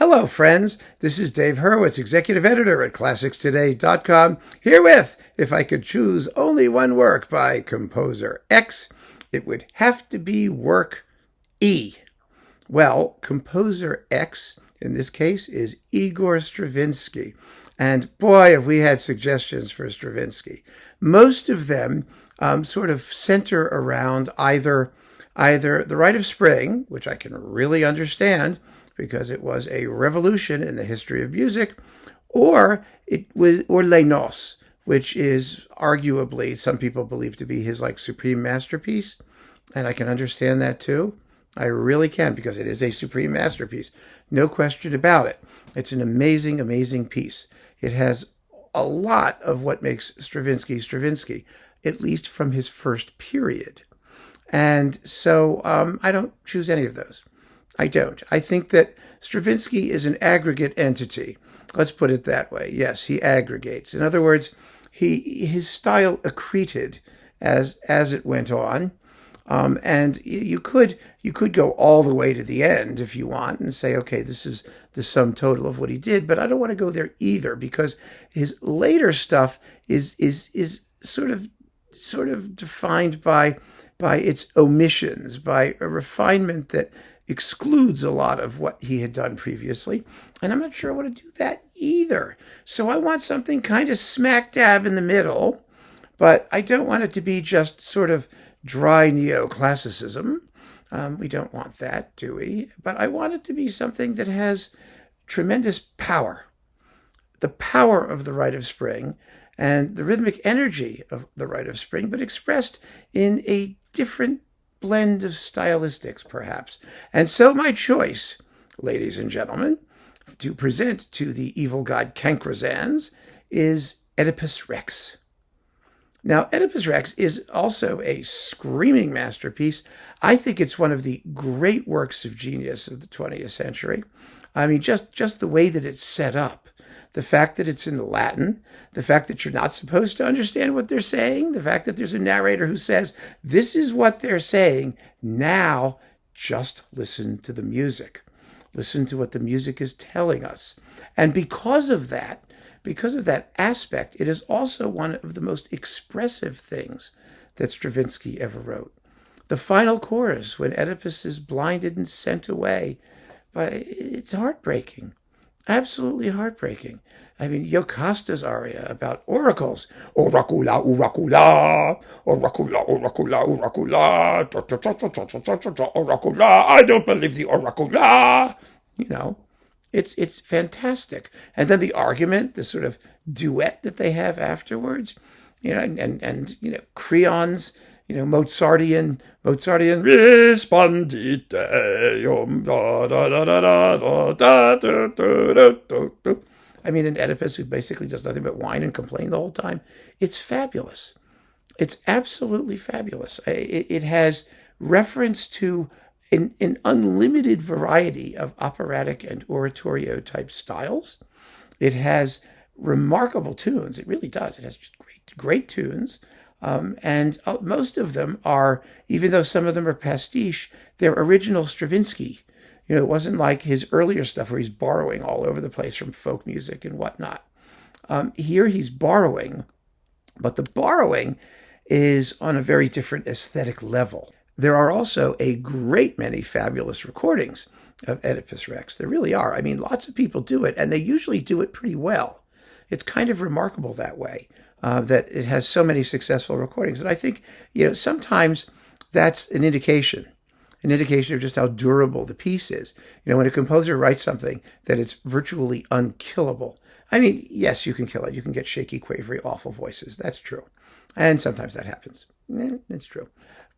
Hello, friends. This is Dave Hurwitz, executive editor at ClassicsToday.com, here with, if I could choose only one work by composer X, it would have to be work E. Well, composer X, in this case, is Igor Stravinsky. And boy, have we had suggestions for Stravinsky. Most of them sort of center around either The Rite of Spring, which I can really understand, because it was a revolution in the history of music, or Les Noces, which is arguably, some people believe to be his supreme masterpiece, and I can understand that too. I really can, because it is a supreme masterpiece. No question about it. It's an amazing, amazing piece. It has a lot of what makes Stravinsky Stravinsky, at least from his first period. And so I don't choose any of those. I don't. I think that Stravinsky is an aggregate entity. Let's put it that way. Yes, he aggregates. In other words, his style accreted as it went on. And you could go all the way to the end if you want and say, okay, this is the sum total of what he did. But I don't want to go there either, because his later stuff is sort of defined by its omissions, by a refinement that excludes a lot of what he had done previously. And I'm not sure I want to do that either. So I want something kind of smack dab in the middle, but I don't want it to be just sort of dry neoclassicism. We don't want that, do we? But I want it to be something that has tremendous power. The power of The Rite of Spring and the rhythmic energy of The Rite of Spring, but expressed in a different blend of stylistics, perhaps. And so my choice, ladies and gentlemen, to present to the evil god Cancrozans is Oedipus Rex. Now, Oedipus Rex is also a screaming masterpiece. I think it's one of the great works of genius of the 20th century. I mean, just the way that it's set up. The fact that it's in Latin, the fact that you're not supposed to understand what they're saying, the fact that there's a narrator who says, this is what they're saying, now just listen to the music. Listen to what the music is telling us. And because of that aspect, it is also one of the most expressive things that Stravinsky ever wrote. The final chorus, when Oedipus is blinded and sent away, it's heartbreaking. Absolutely heartbreaking. I mean, Yocasta's aria about oracles. Oracula, oracula, oracula, oracula, oracula, oracula, I don't believe the oracula. You know, it's fantastic. And then the argument, the sort of duet that they have afterwards, and Creon's, Mozartian respondite I mean, an Oedipus who basically does nothing but whine and complain the whole time. It's fabulous. It's absolutely fabulous. It has reference to an unlimited variety of operatic and oratorio type styles. It has remarkable tunes. It really does. It has just great tunes. And most of them are, even though some of them are pastiche, they're original Stravinsky. It wasn't like his earlier stuff where he's borrowing all over the place from folk music and whatnot. Here he's borrowing, but the borrowing is on a very different aesthetic level. There are also a great many fabulous recordings of Oedipus Rex. There really are. I mean, lots of people do it, and they usually do it pretty well. It's kind of remarkable that way. That it has so many successful recordings. And I think, sometimes that's an indication of just how durable the piece is. When a composer writes something that it's virtually unkillable. I mean, yes, you can kill it. You can get shaky, quavery, awful voices. That's true. And sometimes that happens. It's true.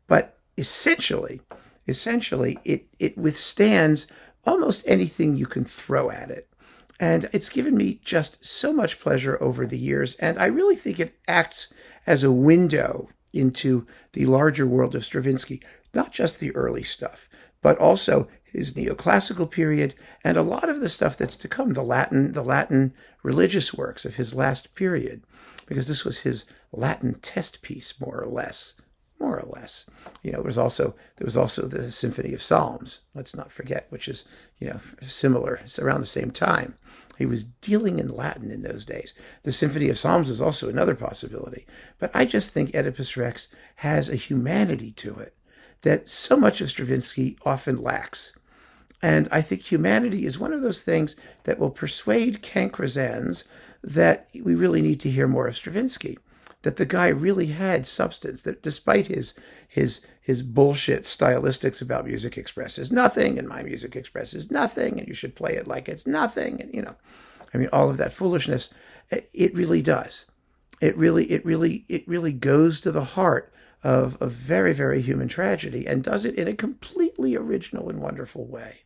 But essentially, it withstands almost anything you can throw at it. And it's given me just so much pleasure over the years. And I really think it acts as a window into the larger world of Stravinsky, not just the early stuff, but also his neoclassical period and a lot of the stuff that's to come, the Latin religious works of his last period, because this was his Latin test piece, more or less, more or less. There was also the Symphony of Psalms, let's not forget, which is, similar. It's around the same time. He was dealing in Latin in those days. The Symphony of Psalms is also another possibility. But I just think Oedipus Rex has a humanity to it that so much of Stravinsky often lacks. And I think humanity is one of those things that will persuade cancresans that we really need to hear more of Stravinsky, that the guy really had substance, that despite his bullshit stylistics about music expresses nothing, and my music expresses nothing, and you should play it like it's nothing, and all of that foolishness, it really does. It really goes to the heart of a very, very human tragedy and does it in a completely original and wonderful way.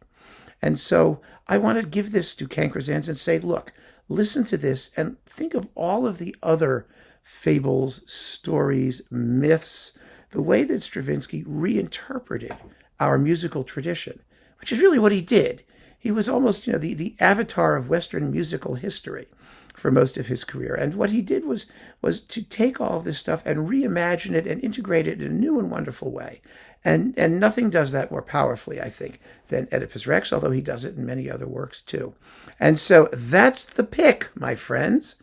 And so I want to give this to cancresans and say, look, listen to this and think of all of the other fables, stories, myths, the way that Stravinsky reinterpreted our musical tradition, which is really what he did. He was almost, the avatar of Western musical history for most of his career. And what he did was to take all of this stuff and reimagine it and integrate it in a new and wonderful way. And nothing does that more powerfully, I think, than Oedipus Rex, although he does it in many other works too. And so that's the pick, my friends.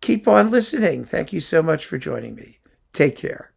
Keep on listening. Thank you so much for joining me. Take care.